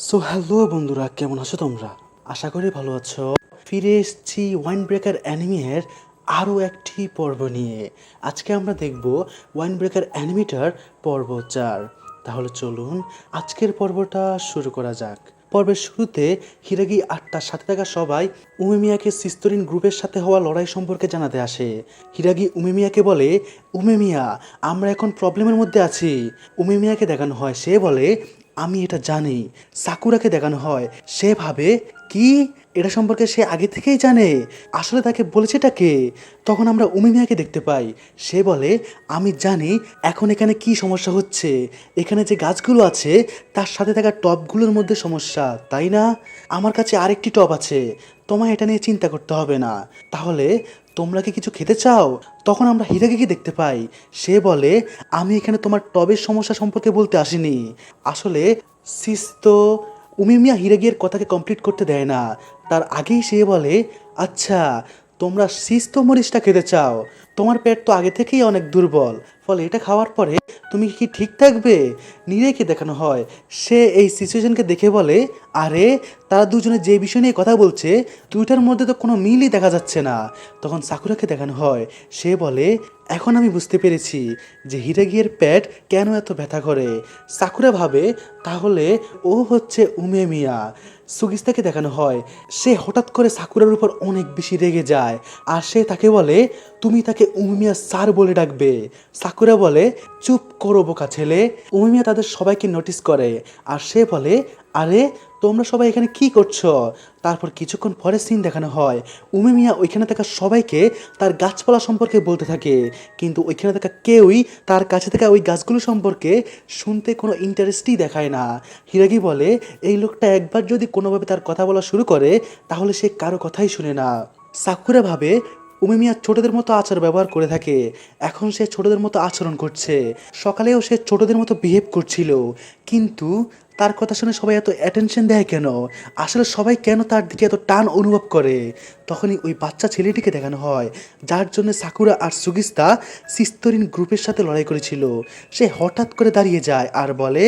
So hello বন্ধুরা, কেমন আছো তোমরা? আশা করি ভালো আছো। ফিরে এসেছি ওয়াইন ব্রেকার অ্যানিমের আরও একটি পর্ব নিয়ে। আজকে আমরা দেখব ওয়াইন ব্রেকার অ্যানিমেটার পর্ব 4। তাহলে চলুন আজকের পর্বটা শুরু করা যাক। পর্বের শুরুতে হিরাগি আর তার সাথে থাকা সবাই উমেমিয়াকে সিস্তরিন গ্রুপের সাথে হওয়া লড়াই সম্পর্কে জানাতে আসে। হিরাগি উমেমিয়াকে বলে, উমেমিয়া, আমরা এখন প্রবলেমের মধ্যে আছি। উমেমিয়াকে দেখানো হয়, সে বলে, আমি এটা জানি। সাকুরাকে দেখানো হয়, সে ভাবে কি এটা সম্পর্কে সে আগে থেকেই জানে, আসলে তাকে বলেছেটা কে? তখন আমরা উমিমিয়াকে দেখতে পাই, সে বলে, আমি জানি এখন এখানে কি সমস্যা হচ্ছে। এখানে যে গাছগুলো আছে তার সাথে থাকা টবগুলোর মধ্যে সমস্যা, তাই না? আমার কাছে আরেকটি টব আছে, তোমায় এটা নিয়ে চিন্তা করতে হবে না। তাহলে তোমরা কি কিছু খেতে চাও? তখন আমরা হিরাগিকে দেখতে পাই, সে বলে, আমি এখানে তোমার টবের সমস্যা সম্পর্কে বলতে আসিনি। আসলে সিস্তো উমিমিয়া হিরাগির কথাকে কমপ্লিট করতে দেয় না, তার আগেই সে বলে, আচ্ছা তোমরা সিস্তো মরিচটা খেতে চাও, তোমার পেট তো আগে থেকেই অনেক দুর্বল, ফলে এটা খাওয়ার পরে তুমি কি ঠিক থাকবে? নিরেকে দেখানো হয়, সে এই সিচুয়েশনকে দেখে বলে, আরে তারা দুজনে যে বিষয় নিয়ে কথা বলছে দুইটার মধ্যে তো কোনো মিলই দেখা যাচ্ছে না। তখন সাকুরাকে দেখানো হয়, সে বলে, এখন আমি বুঝতে পেরেছি যে হিরাগির পেট কেন এত ব্যথা করে। সাকুরা ভাবে, তাহলে ও হচ্ছে উমেমিয়া। সুগিস্তাকে দেখানো হয়, সে হঠাৎ করে সাকুরার উপর অনেক বেশি রেগে যায়, আর সে তাকে বলে, তুমি তাকে উমেমিয়া স্যার বলে ডাকবে। সাকুরা বলে, চুপ করো বোকা ছেলে। উমেমিয়া তাদের সবাইকে নোটিস করে, আর সে বলে, আরে তোমরা সবাই এখানে কি করছো? তারপর কিছুক্ষণ পরে সিন দেখানো হয়, উমেমিয়া ওইখানে থাকা সবাইকে তার গাছপালা সম্পর্কে বলতে থাকে, কিন্তু ওইখানে থাকা কেউই তার কাছে থাকা ওই গাছগুলো সম্পর্কে শুনতে কোনো ইন্টারেস্টই দেখায় না। হিরাগি বলে, এই লোকটা একবার যদি কোনোভাবে তার কথা বলা শুরু করে তাহলে সে কারো কথাই শুনে না। সাকুরা ভাবে উমেমিয়া ছোটদের মতো আচার ব্যবহার করে থাকে, এখন সে ছোটদের মতো আচরণ করছে। সকালেও সে ছোটদের মতো বিহেভ করছিল, কিন্তু তার কথা শুনে সবাই এত অ্যাটেনশন দেয় কেন? আসলে সবাই কেন তার দিকে এত টান অনুভব করে? তখনই ওই বাচ্চা ছেলেটিকে দেখানো হয়, যার জন্য সাকুরা আর সুগিস্তা সিস্তরিন গ্রুপের সাথে লড়াই করেছিল। সে হঠাৎ করে দাঁড়িয়ে যায় আর বলে,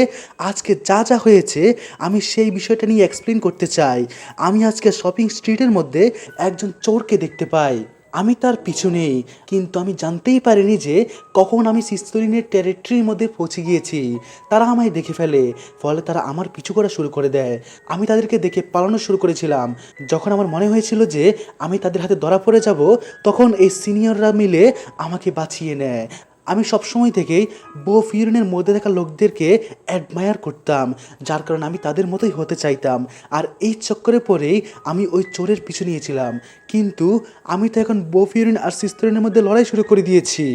আজকে যা যা হয়েছে আমি সেই বিষয়টা নিয়ে এক্সপ্লেন করতে চাই। আমি আজকে শপিং স্ট্রিটের মধ্যে একজন চোরকে দেখতে পাই, আমি তার পিছু নেই, কিন্তু আমি জানতেই পারিনি যে কখন আমি সিস্তরিনের টেরিটরির মধ্যে পৌঁছে গিয়েছি। তারা আমায় দেখে ফেলে, ফলে তারা আমার পিছু করা শুরু করে দেয়। আমি তাদেরকে দেখে পালানো শুরু করেছিলাম। যখন আমার মনে হয়েছিল যে আমি তাদের হাতে ধরা পড়ে যাব, তখন এই সিনিয়ররা মিলে আমাকে বাঁচিয়ে নেয়। আমি সবসময় থেকেই বো ফিউরিনের মধ্যে থাকা লোকদেরকে অ্যাডমায়ার করতাম, যার কারণে আমি তাদের মতোই হতে চাইতাম। আর এই চক্করে পরেই আমি ওই চোরের পিছু নিয়েছিলাম, কিন্তু আমি তো এখন বো ফিউরিন আর সিস্তরিনের মধ্যে লড়াই শুরু করে দিয়েছি,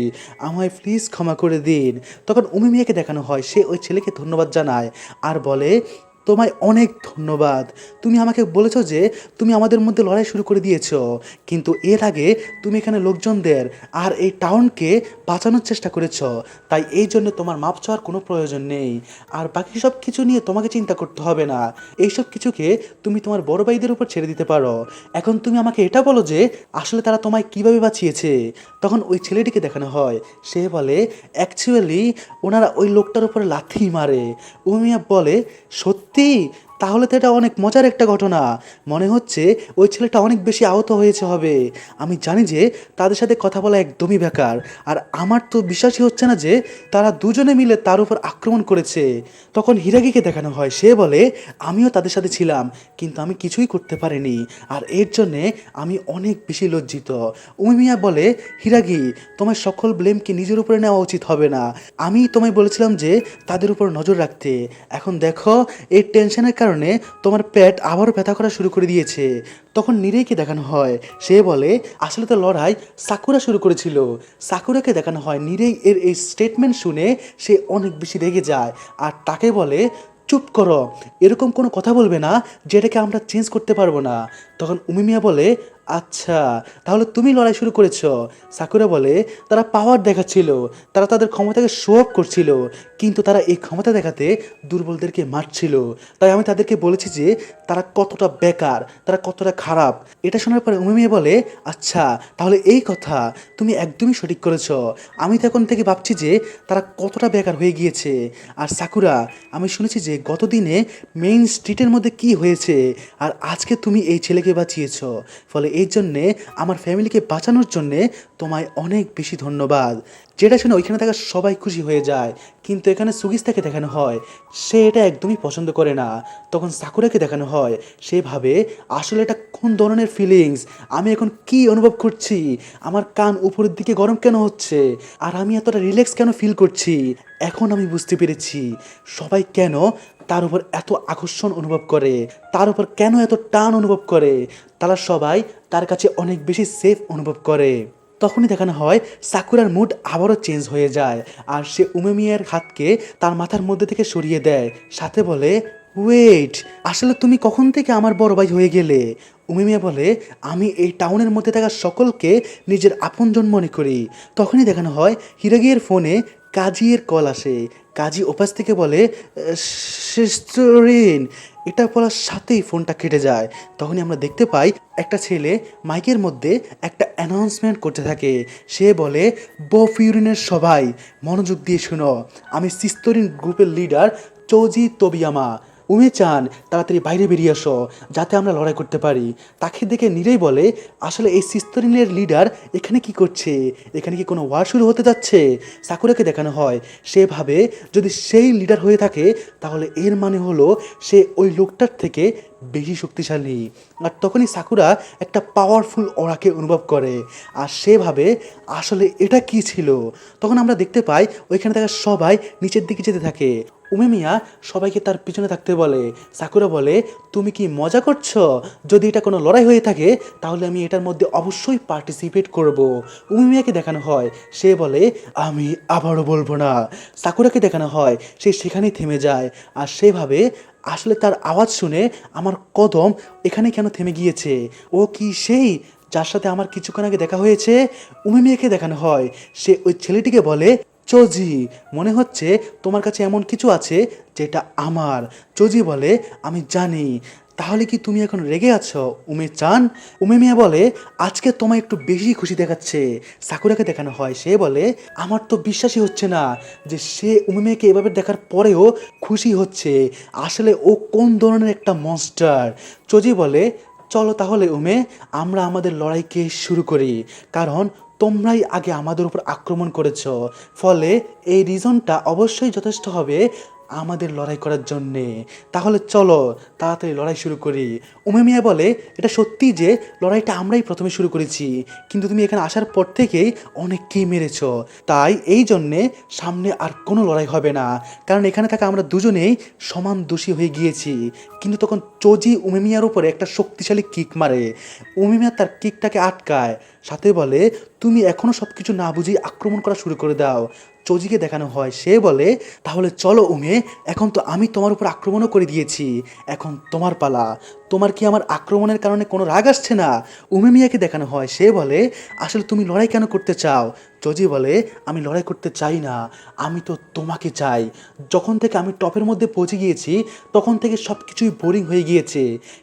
আমায় প্লিজ ক্ষমা করে দিন। তখন উমিমিয়াকে দেখানো হয়, সে ওই ছেলেকে ধন্যবাদ জানায় আর বলে, তোমায় অনেক ধন্যবাদ। তুমি আমাকে বলেছো যে তুমি আমাদের মধ্যে লড়াই শুরু করে দিয়েছো, কিন্তু এর আগে তুমি এখানে লোকজনদের আর এই টাউনকে বাঁচানোর চেষ্টা করেছো, তাই এই জন্য তোমার মাপ চাওয়ার কোনো প্রয়োজন নেই। আর বাকি সব কিছু নিয়ে তোমাকে চিন্তা করতে হবে না, এইসব কিছুকে তুমি তোমার বড় ভাইদের উপর ছেড়ে দিতে পারো। এখন তুমি আমাকে এটা বলো যে আসলে তারা তোমায় কিভাবে বাঁচিয়েছে? তখন ওই ছেলেটিকে দেখানো হয়, সে বলে, অ্যাকচুয়ালি ওনারা ওই লোকটার উপরে লাথি মারে। উমিয়া বলে, সত্যি? তাহলে তো এটা অনেক মজার একটা ঘটনা, মনে হচ্ছে ওই ছেলেটা অনেক বেশি আহত হয়েছে হবে। আমি জানি যে তাদের সাথে কথা বলা একদমই বেকার, আর আমার তো বিশ্বাসই হচ্ছে না যে তারা দুজনে মিলে তার উপর আক্রমণ করেছে। তখন হিরাগিকে দেখানো হয়, সে বলে, আমিও তাদের সাথে ছিলাম, কিন্তু আমি কিছুই করতে পারিনি, আর এর জন্যে আমি অনেক বেশি লজ্জিত। উমিয়া বলে, হিরাগি, তোমার সকল ব্লেম কি নিজের উপরে নেওয়া উচিত হবে না? আমি তোমায় বলেছিলাম যে তাদের উপর নজর রাখতে, এখন দেখো এই টেনশনের কারণে তোমার পেট আবারও ব্যথা করা শুরু করে দিয়েছে। তখন নিরেইকে দেখানো হয়, সে বলে, আসলে তো লড়াই সাকুরা শুরু করেছিল। সাকুরাকে দেখানো হয়, নিরেই এর এই স্টেটমেন্ট শুনে সে অনেক বেশি রেগে যায় আর তাকে বলে, চুপ করো, এরকম কোনো কথা বলবে না যেটাকে আমরা চেঞ্জ করতে পারবো না। তখন উমিমিয়া বলে, আচ্ছা, তাহলে তুমি লড়াই শুরু করেছো। সাকুরা বলে, তারা পাওয়ার দেখাচ্ছিল, তারা তাদের ক্ষমতাকে শো অফ করছিল, কিন্তু তারা এই ক্ষমতা দেখাতে দুর্বলদেরকে মারছিল। তাই আমি তাদেরকে বলেছি যে তারা কতটা বেকার, তারা কতটা খারাপ। এটা শোনার পরে উমিমিয়া বলে, আচ্ছা তাহলে এই কথা, তুমি একদমই সঠিক করেছো। আমি তো এখন থেকে ভাবছি যে তারা কতটা বেকার হয়ে গিয়েছে। আর সাকুরা, আমি শুনেছি যে গত দিনে মেইন স্ট্রিটের মধ্যে কি হয়েছে, আর আজকে তুমি এই ছেলেকে বাঁচিয়েছো। ফলে এই জন্যে আমার ফ্যামিলিকে বাঁচানোর জন্যে তোমায় অনেক বেশি ধন্যবাদ। যেটা শুনে ওইখানে থাকা সবাই খুশি হয়ে যায়, কিন্তু এখানে সুগিস্তাকে দেখানো হয় সে এটা একদমই পছন্দ করে না। তখন সাকুরাকে দেখানো হয়, সে ভাবে আসলে এটা কোন ধরনের ফিলিংস, আমি এখন কি অনুভব করছি, আমার কান উপরের দিকে গরম কেন হচ্ছে, আর আমি এতটা রিল্যাক্স কেন ফিল করছি। এখন আমি বুঝতে পেরেছি সবাই কেন তার উপর এত আকর্ষণ অনুভব করে, তার উপর কেন এত টান অনুভব করে। তারা সবাই তার কাছে অনেক বেশি সেফ অনুভব করে। তখনই দেখানো হয় সাকুরার মুড আবারও চেঞ্জ হয়ে যায়, আর সে উমেমিয়ার হাতকে তার মাথার মধ্যে থেকে সরিয়ে দেয়, সাথে বলে, ওয়েট, আসলে তুমি কখন থেকে আমার বড় ভাই হয়ে গেলে? উমেমিয়া বলে, আমি এই টাউনের মধ্যে থাকা সকলকে নিজের আপনজন মনে করি। তখনই দেখানো হয় হিরাগির ফোনে কাজীর কল আসে। কাজী ওপাশ থেকে বলে, সিস্টারিন। এটা বলার সাথেই ফোনটা কেটে যায়। তখনই আমরা দেখতে পাই একটা ছেলে মাইকের মধ্যে একটা অ্যানাউন্সমেন্ট করতে থাকে। সে বলে, বফিউরিনের সবাই মনোযোগ দিয়ে শুনো, আমি সিস্তরিন গ্রুপের লিডার চৌজি তোবিয়ামা। উমে চান তাড়াতাড়ি বাইরে বেরিয়ে আসো, যাতে আমরা লড়াই করতে পারি। তাকে দেখে নীরেই বলে, আসলে এই সিস্তরিনের লিডার এখানে কি করছে, এখানে কি কোনো ওয়ার শুরু হতে যাচ্ছে? সাকুরাকে দেখানো হয়, সে ভাবে যদি সেই লিডার হয়ে থাকে তাহলে এর মানে হলো সে ওই লোকটার থেকে বেশি শক্তিশালী। আর তখনই সাকুরা একটা পাওয়ারফুল অরাকে অনুভব করে, আর সে ভাবে আসলে এটা কি ছিল। তখন আমরা দেখতে পাই ওইখানে থাকা সবাই নিচের দিকে যেতে থাকে। উমেমিয়া সবাইকে তার পিছনে থাকতে বলে। সাকুরা বলে, তুমি কি মজা করছো? যদি এটা কোনো লড়াই হয়ে থাকে তাহলে আমি এটার মধ্যে অবশ্যই পার্টিসিপেট করব। উমেমিয়াকে দেখানো হয়, সে বলে, আমি আবারও বলবো না। সাকুরাকে দেখানো হয় সে সেখানেই থেমে যায়, আর সেভাবে আসলে তার আওয়াজ শুনে আমার কদম এখানে কেন থেমে গিয়েছে। ও কি সেই যার সাথে আমার কিছুক্ষণ আগে দেখা হয়েছে? উমেমিয়াকে দেখানো হয়, সে ওই ছেলেটিকে বলে, চোজি, মনে হচ্ছে তোমার কাছে এমন কিছু আছে যেটা আমার। চোজি বলে, আমি জানি। তাহলে কি তুমি এখন রেগে আছো উমে চান? উমে মিয়া বলে, আজকে তোমায় একটু বেশি খুশি দেখাচ্ছে। সাকুরাকে দেখানো হয়, সে বলে, আমার তো বিশ্বাসই হচ্ছে না যে সে উমে মেয়েকে এভাবে দেখার পরেও খুশি হচ্ছে। আসলে ও কোন ধরনের একটা মনস্টার। চোজি বলে, চলো তাহলে উমে, আমরা আমাদের লড়াইকে শুরু করি, কারণ তোমরাই আগে আমাদের উপর আক্রমণ করেছো। ফলে এই রিজনটা অবশ্যই যথেষ্ট হবে আমাদের লড়াই করার জন্যে। তাহলে চলো তাড়াতাড়ি লড়াই শুরু করি। উমেমিয়া বলে, এটা সত্যি যে লড়াইটা আমরাই প্রথমে শুরু করেছি, কিন্তু তুমি এখানে আসার পর থেকেই অনেককেই মেরেছ, তাই এই জন্যে সামনে আর কোনো লড়াই হবে না, কারণ এখানে থাকা আমরা দুজনেই সমান দোষী হয়ে গিয়েছি। কিন্তু তখন চোজি উমেমিয়ার উপরে একটা শক্তিশালী কিক মারে। উমেমিয়া তার কিকটাকে আটকায়, সাথে বলে, তুমি এখনও সব কিছু না বুঝেই আক্রমণ করা শুরু করে দাও। চোজিকে দেখানো হয়, সে বলে, তাহলে চলো উমে, এখন তো আমি তোমার উপর আক্রমণও করে দিয়েছি, এখন তোমার পালা। তোমার কি আমার আক্রমণের কারণে কোনো রাগ আসছে না? উমে মিয়াকে দেখানো হয়, সে বলে, আসলে তুমি লড়াই কেন করতে চাও? চোজি বলে, আমি লড়াই করতে চাই না, আমি তো তোমাকে চাই। যখন থেকে আমি টপের মধ্যে পৌঁছে গিয়েছি তখন থেকে সব কিছুই বোরিং হয়ে গিয়েছে,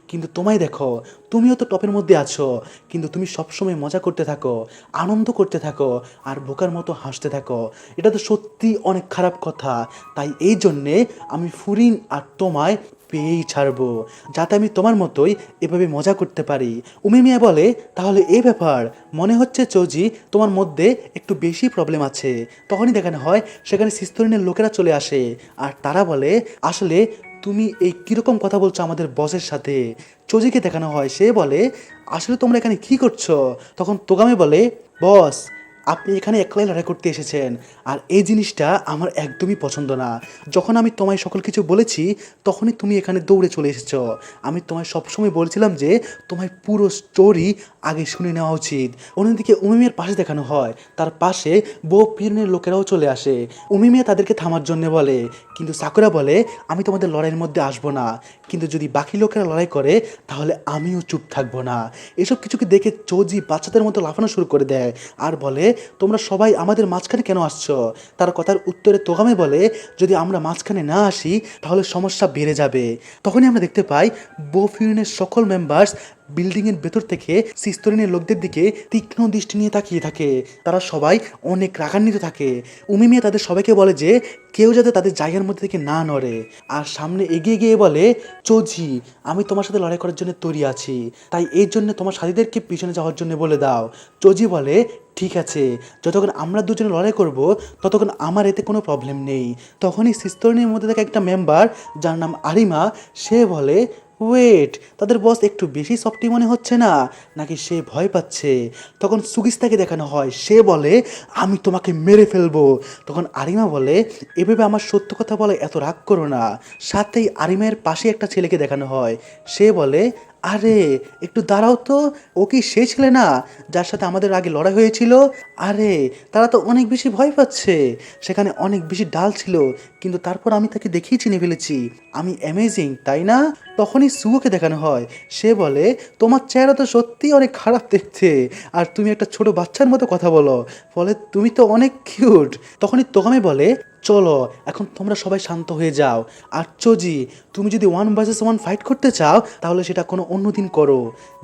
কিন্তু তোমায় দেখো, তুমিও তো টপের মধ্যে আছো, কিন্তু তুমি সবসময় মজা করতে থাকো, আনন্দ করতে থাকো, আর বোকার মতো হাসতে থাকো। এটা তো সত্যি অনেক খারাপ কথা। তাই এই জন্যে আমি ফুরিন আর তোমায় পেয়েই ছাড়বো, যাতে আমি তোমার মতোই এভাবে মজা করতে পারি। উমি মিয়া বলে, তাহলে এই ব্যাপার, মনে হচ্ছে চৌজি তোমার মধ্যে একটু বেশি প্রবলেম আছে। তখনই দেখানো হয় সেখানে সিস্তরিনের লোকেরা চলে আসে, আর তারা বলে, আসলে তুমি এই কীরকম কথা বলছো আমাদের বসের সাথে? চৌজিকে দেখানো হয়, সে বলে, আসলে তোমরা এখানে কি করছো? তখন তোগামে বলে, বস, আপনি এখানে একলাই লড়াই করতে এসেছেন, আর এই জিনিসটা আমার একদমই পছন্দ না। যখন আমি তোমায় সকল কিছু বলেছি তখনই তুমি এখানে দৌড়ে চলে এসেছো। আমি তোমায় সবসময় বলছিলাম যে তোমায় পুরো স্টোরি আগে শুনে নেওয়া উচিত। অন্যদিকে উমিমিয়ার পাশে দেখানো হয়, তার পাশে বো পিয়নের লোকেরাও চলে আসে। উমিমিয়া তাদেরকে থামার জন্য বলে, কিন্তু সাকুরা বলে আমি তোমাদের লড়াইয়ের মধ্যে আসবো না, কিন্তু যদি বাকি লোকেরা লড়াই করে তাহলে আমিও চুপ থাকবো না। এসব কিছুকে দেখে চৌজি বাচ্চাদের মতো লাফানো শুরু করে দেয় আর বলে তোমরা সবাই আমাদের মাঝখানে কেন আসছো? তার কথার উত্তরে তোগামে বলে যদি আমরা মাঝখানে না আসি তাহলে সমস্যা বেড়ে যাবে। তখনই আমরা দেখতে পাই বো ফিউরিনের সকল মেম্বার্স বিল্ডিংয়ের ভেতর থেকে সিস্তরিনের লোকদের দিকে তীক্ষ্ণ দৃষ্টি নিয়ে তাকিয়ে থাকে। তারা সবাই অনেক রাগান্বিত থাকে। উমিমিয়া তাদের সবাইকে বলে যে কেউ যাতে তাদের জায়গার মধ্যে থেকে না নড়ে, আর সামনে এগিয়ে গিয়ে বলে চোজি আমি তোমার সাথে লড়াই করার জন্য তৈরি আছি, তাই এই জন্য তোমার সাথীদেরকে পিছনে যাওয়ার জন্য বলে দাও। চোজি বলে ঠিক আছে, যতক্ষণ আমরা দুজনে লড়াই করব ততক্ষণ আমার এতে কোনো প্রবলেম নেই। তখনই সিস্তরনির মধ্যে থেকে একটা মেম্বার যার নাম আরিমা, সে বলে ওয়েট, তাদের বস একটু বেশি সফটি মনে হচ্ছে না, নাকি সে ভয় পাচ্ছে? তখন সুগিস্তাকে দেখানো হয়, সে বলে আমি তোমাকে মেরে ফেলবো। তখন আরিমা বলে এভাবে আমার সত্য কথা বলে এত রাগ করো না। সাথেই আরিমায়ের পাশে একটা ছেলেকে দেখানো হয়, সে বলে আরে একটু দাঁড়াও তো, ও কি সে ছেলে না যার সাথে আমাদের আগে লড়াই হয়েছিল? আরে তারা তো অনেক বেশি ভয় পাচ্ছে, সেখানে অনেক বেশি ডাল ছিল, কিন্তু তারপর আমি তাকে দেখেই চিনে ফেলেছি, আমি অ্যামেজিং তাই না? তখনই সুয়োকে দেখানো হয়, সে বলে তোমার চেহারা তো সত্যিই অনেক খারাপ দেখতে, আর তুমি একটা ছোট বাচ্চার মতো কথা বলো, ফলে তুমি তো অনেক কিউট। তখনই তোগামে বলে চলো এখন তোমরা সবাই শান্ত হয়ে যাও, আর চোজি তুমি যদি 1 vs 1 ফাইট করতে চাও তাহলে সেটা কোনো অন্য দিন করো।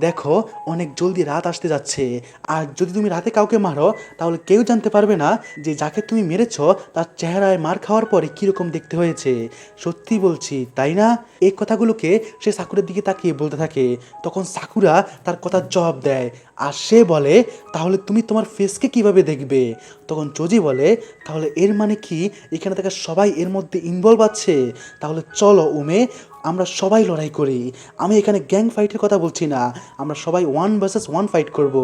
দেখো অনেক জলদি রাত আসতে যাচ্ছে, আর যদি তুমি রাতে কাউকে মারো তাহলে কেউ জানতে পারবে না যে যাকে তুমি মেরেছো তার চেহারায় মার খাওয়ার পরে কীরকম দেখতে হয়েছে। সত্যি বলছি তাই না? এই কথাগুলোকে সে সাকুরার দিকে তাকিয়ে বলতে থাকে। তখন সাকুরা তার কথার জবাব দেয়, আর সে বলে তাহলে তুমি তোমার ফেসকে কিভাবে দেখবে? তখন চোজি বলে তাহলে এর মানে কি এখানে থাকা সবাই এর মধ্যে ইনভলভ আছে? তাহলে চলো উমে আমরা সবাই লড়াই করি। আমি এখানে গ্যাং ফাইটের কথা বলছি না, আমরা সবাই 1 vs 1 ফাইট করব,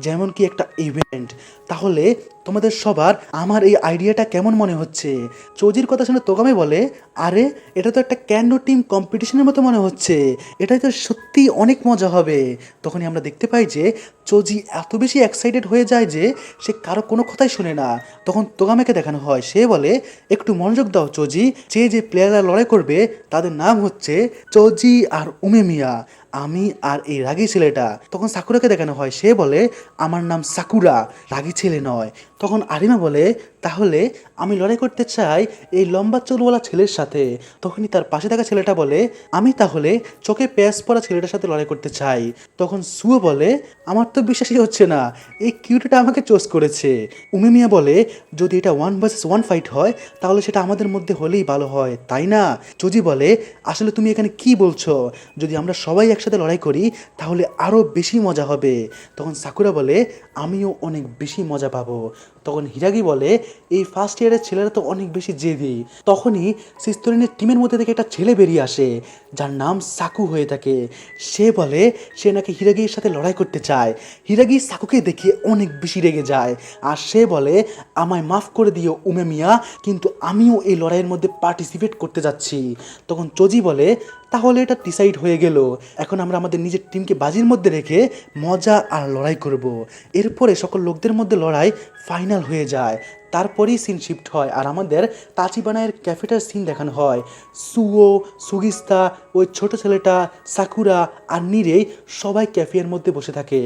যেমন কি একটা ইভেন্ট। তাহলে তোমাদের সবার আমার এই আইডিয়াটা কেমন মনে হচ্ছে? চৌজির কথা শুনে তোগামে বলে আরে এটা তো একটা ক্যান্ডো টিম কম্পিটিশনের মতো মনে হচ্ছে, এটাই তো সত্যি অনেক মজা হবে। তখনই আমরা দেখতে পাই যে চৌজি এত বেশি এক্সাইটেড হয়ে যায় যে সে কারো কোনো কথাই শুনে না। তখন তোগামেকে দেখানো হয়, সে বলে একটু মনোযোগ দাও চৌজি, যে প্লেয়াররা লড়াই করবে তাদের নাম হচ্ছে চৌজি আর উমেমিয়া, আমি আর এই রাগী ছেলেটা। তখন সাকুরাকে দেখানো হয়, সে বলে আমার নাম সাকুরা, রাগী ছেলে নয়। তখন আরিমা বলে তাহলে আমি লড়াই করতে চাই এই লম্বা চুলওয়ালা ছেলের সাথে। তখনই তার পাশে থাকা ছেলেটা বলে আমি তাহলে চোখে প্যাচ পরা ছেলেটার সাথে লড়াই করতে চাই। তখন সুও বলে আমার তো বিশ্বাসই হচ্ছে না, এই কিউটটা আমাকে চোজ করেছে। উমিমিয়া বলে যদি এটা 1 vs 1 ফাইট হয় তাহলে সেটা আমাদের মধ্যে হলেই ভালো হয় তাই না? চোজি বলে আসলে তুমি এখানে কি বলছো, যদি আমরা সবাই একসাথে লড়াই করি তাহলে আরও বেশি মজা হবে। তখন সাকুরা বলে আমিও অনেক বেশি মজা পাবো। তখন হিরাগি বলে এই ফার্স্ট ইয়ারের ছেলেরা তো অনেক বেশি জেদি। তখনই সিস্তরিনের টিমের মধ্যে থেকে একটা ছেলে বেরিয়ে আসে যার নাম সাকু হয়ে থাকে। সে বলে সে নাকি হিরাগির সাথে লড়াই করতে চায়। হিরাগি সাকুকে দেখে অনেক বেশি রেগে যায়, আর সে বলে আমায় মাফ করে দিও উমেমিয়া, কিন্তু আমিও এই লড়াইয়ের মধ্যে পার্টিসিপেট করতে যাচ্ছি। তখন চোজি বলে তাহলে এটা ডিসাইড হয়ে গেল, এখন আমরা আমাদের নিজের টিমকে বাজির মধ্যে রেখে মজা আর লড়াই করব। এরপরে সকল লোকদের মধ্যে লড়াই ফাইনাল হয়ে যায়। তারপরেই সিন শিফট হয় আর আমাদের তাচিবানায়ের ক্যাফেটার সিন দেখানো হয়। সুও, সুগিস্তা, ওই ছোট ছেলেটা, সাকুরা আর নিরেই সবাই ক্যাফের মধ্যে বসে থাকে।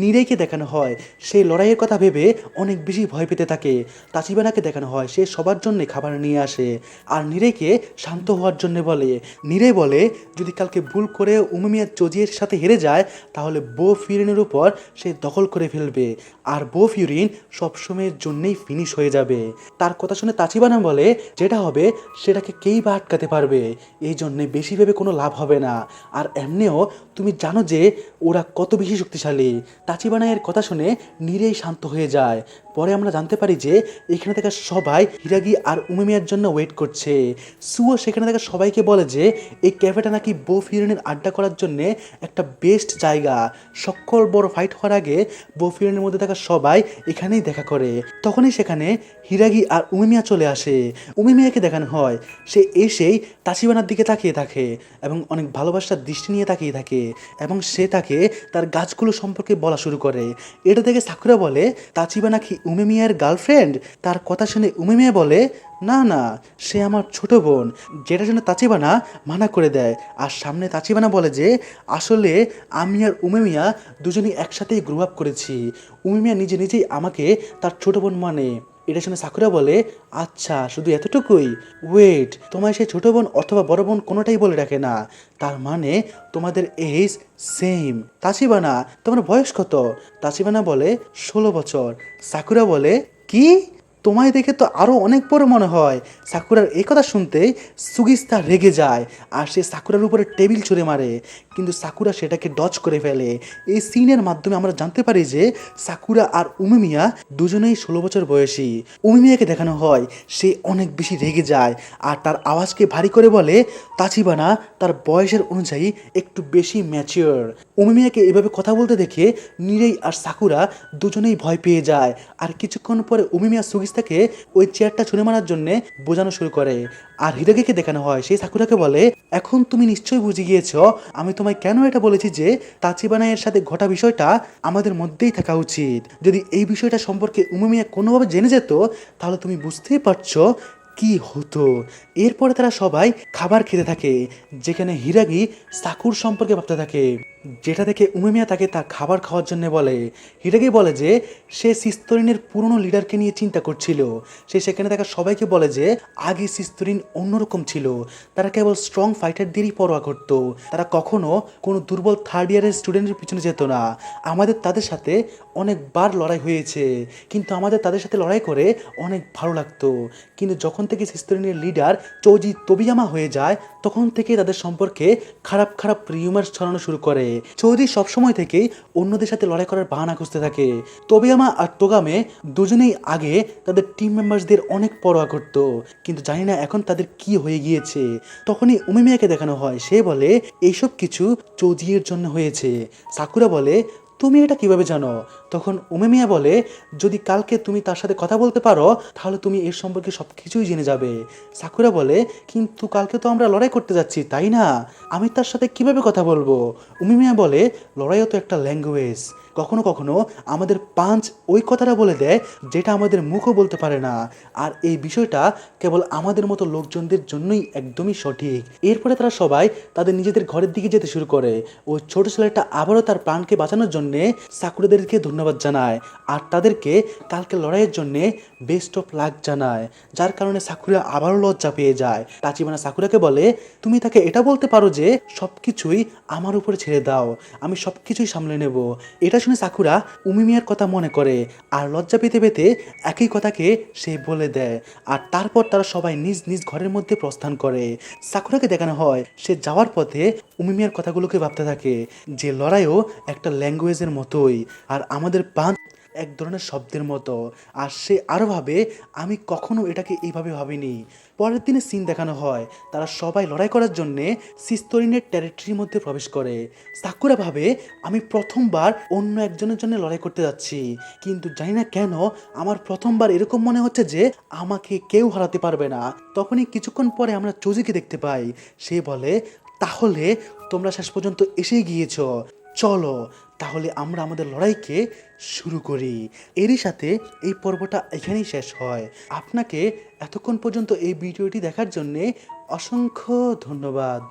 নিরেইকে দেখানো হয় সেই লড়াইয়ের কথা ভেবে অনেক বেশি ভয় পেতে থাকে। তাচিবানাকে দেখানো হয় সে সবার জন্য খাবার নিয়ে আসে আর নিরেইকে শান্ত হওয়ার জন্য বলে। নিরেই বলে যদি কালকে ভুল করে উমিমিয়া চোজিয়ের সাথে হেরে যায় তাহলে বো ফিউরিনের উপর সে দখল করে ফেলবে, আর বো ফিউরিন সবসময়ের জন্যেই ফিনিশ হয়ে যাবে। তার কথা শুনে তাচিবানা বলে যেটা হবে সেটাকে কেই বা আটকাতে পারবে, এই জন্যে বেশি ভেবে কোনো লাভ হবে না। আর এমনিও তুমি জানো যে ওরা কত বেশি শক্তিশালী। তাচিবানা এর কথা শুনে নিরেই শান্ত হয়ে যায়। পরে আমরা জানতে পারি যে এখানে থাকা সবাই হিরাগি আর উমিমিয়ার জন্য ওয়েট করছে। সুও সেখানে থাকা সবাইকে বলে যে এই ক্যাফেটা নাকি বো ফিরনের আড্ডা করার জন্যে একটা বেস্ট জায়গা। সকল বড় ফাইট হওয়ার আগে বো ফিরনের মধ্যে থাকা সবাই এখানেই দেখা করে। তখনই সেখানে হিরাগি আর উমিমিয়া চলে আসে। উমিমিয়াকে দেখানো হয় সে এসেই তাচিবানার দিকে তাকিয়ে থাকে এবং অনেক ভালোবাসার দৃষ্টি নিয়ে তাকিয়ে থাকে এবং সে তাকে তার গাছগুলো সম্পর্কে বলা শুরু করে। এটা দেখে সাকুরা বলে তাচিবানা কি উমিমিয়ার গার্লফ্রেন্ড? তার কথা শুনে উমিমিয়া বলে না না, সে আমার ছোট বোন, যেটা শুনে তাচিবানা মানা করে দেয়। আর সামনে তাচিবানা বলে যে আসলে আমি আর উমিমিয়া দুজনেই একসাথেই গ্রো আপ করেছি, উমিমিয়া নিজে নিজেই আমাকে তার ছোট বোন মানে। এটা শুনে সাকুরা বলে আচ্ছা শুধু এতটুকুই? ওয়েট, তোমায় সে ছোট বোন অথবা বড় বোন কোনোটাই বলে রাখে না, তার মানে তোমাদের এজ সেম। তাচিবানা তোমার বয়স কত? তাচিবানা বলে 16 বছর। সাকুরা বলে কি, তোমায় দেখে তো আরও অনেক বড় মনে হয়। সাকুরার এই কথা শুনতেই সুগিস্তা রেগে যায় আর সে সাকুরার উপরে টেবিল ছুঁড়ে মারে, কিন্তু সাকুরা সেটাকে ডজ করে ফেলে। এই সিনের মাধ্যমে আমরা জানতে পারি যে সাকুরা আর উমিমিয়া দুজনেই 16 বছর বয়সী। উমিমিয়াকে দেখানো হয় সে অনেক বেশি রেগে যায় আর তার আওয়াজকে ভারী করে বলে তাচিবানা তার বয়সের অনুযায়ী একটু বেশি ম্যাচিওর। উমিমিয়াকে এভাবে কথা বলতে দেখে নিরেই আর সাকুরা দুজনেই ভয় পেয়ে যায়। আর কিছুক্ষণ পরে উমিমিয়া সুগিস্তাকে ওই চেয়ারটা ছুঁড়ে মারার জন্য বোঝানো শুরু করে। আর হিরাগিকে দেখানো হয় সেই সাকুরাকে বলে এখন তুমি নিশ্চয়ই বুঝে গিয়েছো আমি তোমায় কেন এটা বলেছি যে তাচিবানা এর সাথে ঘটা বিষয়টা আমাদের মধ্যেই থাকা উচিত। যদি এই বিষয়টা সম্পর্কে উমিমিয়া কোনোভাবে জেনে যেত তাহলে তুমি বুঝতেই পারছো কি হতো। এরপরে তারা সবাই খাবার খেতে থাকে, যেখানে হিরাগি সাকুর সম্পর্কে ভাবতে থাকে, যেটা থেকে উমিমিয়া তাকে তার খাবার খাওয়ার জন্য বলে। হিরাগি বলে যে সে সিস্তরিনের পুরনো লিডারকে নিয়ে চিন্তা করছিল। সে সেখানে থাকা সবাইকে বলে যে আগে সিস্তরিন অন্যরকম ছিল, তারা কেবল স্ট্রং ফাইটারদেরই পরোয়া করত, তারা কখনো কোনো দুর্বল থার্ড ইয়ারের স্টুডেন্টের পিছনে যেত না। আমাদের তাদের সাথে অনেকবার লড়াই হয়েছে, কিন্তু আমাদের তাদের সাথে লড়াই করে অনেক ভালো লাগতো, কিন্তু যখন থেকে সিস্তরিনের লিডার চৌজি তোবিয়ামা হয়ে যায় তখন থেকে তাদের সম্পর্কে খারাপ খারাপ রিউমার্স ছড়ানো শুরু করে। চৌধুরী সবসময় থেকেই অন্যদের সাথে লড়াই করার বাহানা খুঁজতে থাকে। তোবিয়ামা আর তোগামে দুজনেই আগে তাদের টিম মেম্বার্সদের অনেক পরোয়া করত, কিন্তু জানি না এখন তাদের কি হয়ে গিয়েছে। তখনই উমিমিয়াকে দেখানো হয় সে বলে এইসব কিছু চৌধুরীর জন্য হয়েছে। সাকুরা বলে তুমি এটা কিভাবে জানো? তখন উমিমিয়া বলে যদি কালকে তুমি তার সাথে কথা বলতে পারো তাহলে তুমি এর সম্পর্কে সব কিছুই জেনে যাবে। সাকুরা বলে কিন্তু কালকে তো আমরা লড়াই করতে যাচ্ছি তাই না, আমি তার সাথে কিভাবে কথা বলবো? উমিমিয়া বলে লড়াইও তো একটা ল্যাঙ্গুয়েজ, কখনো কখনো আমাদের পাঞ্চ ওই কথাটা বলে দেয় যেটা আমাদের মুখও বলতে পারে না, আর এই বিষয়টা কেবল আমাদের মতো লোকজনদের জন্যই একদমই সঠিক। এরপরে তারা সবাই তাদের নিজেদের ঘরের দিকে যেতে শুরু করে। ওই ছোট ছেলেটা আবারও তার প্রাণকে বাঁচানোর জন্যে সাকুরাদেরকে ধন্যবাদ জানায় আর তাদেরকে কালকে লড়াইয়ের জন্যে বেস্ট অফ লাক জানায়, যার কারণে সাকুরা আবারও লজ্জা পেয়ে যায়। তাচিবানা সাকুরাকে বলে তুমি তাকে এটা বলতে পারো যে সব কিছুই আমার উপরে ছেড়ে দাও, আমি সব কিছুই সামলে নেব। এটা শুনে সাকুরা উমিমিয়ার কথা মনে করে আর লজ্জা পেতে পেতে একই কথাকে সে বলে দেয়। আর তারপর তারা সবাই নিজ নিজ ঘরের মধ্যে প্রস্থান করে। সাকুরাকে দেখানো হয় সে যাওয়ার পথে উমিমিয়ার কথাগুলোকে ভাবতে থাকে যে লড়াইও একটা ল্যাঙ্গুয়েজের মতোই আর আমাদের পাঁচ এক ধরনের শব্দের মতো। আর সে আরও ভাবে আমি কখনো এটাকে এইভাবে ভাবিনি। পরের দিনে সিন দেখানো হয় তারা সবাই লড়াই করার জন্যে সিস্তরিনের টেরিটরির মধ্যে প্রবেশ করে। সাকুরা ভাবে আমি প্রথমবার অন্য একজনের জন্য লড়াই করতে যাচ্ছি, কিন্তু জানি না কেন আমার প্রথমবার এরকম মনে হচ্ছে যে আমাকে কেউ হারাতে পারবে না। তখনই কিছুক্ষণ পরে আমরা চৌজিকে দেখতে পাই, সে বলে তাহলে তোমরা শেষ পর্যন্ত এসে গিয়েছ, চলো তাহলে আমরা আমাদের লড়াইকে শুরু করি। এরই সাথে এই পর্বটা এখানেই শেষ হয়। আপনাকে এতক্ষণ পর্যন্ত এই ভিডিওটি দেখার জন্যে অসংখ্য ধন্যবাদ।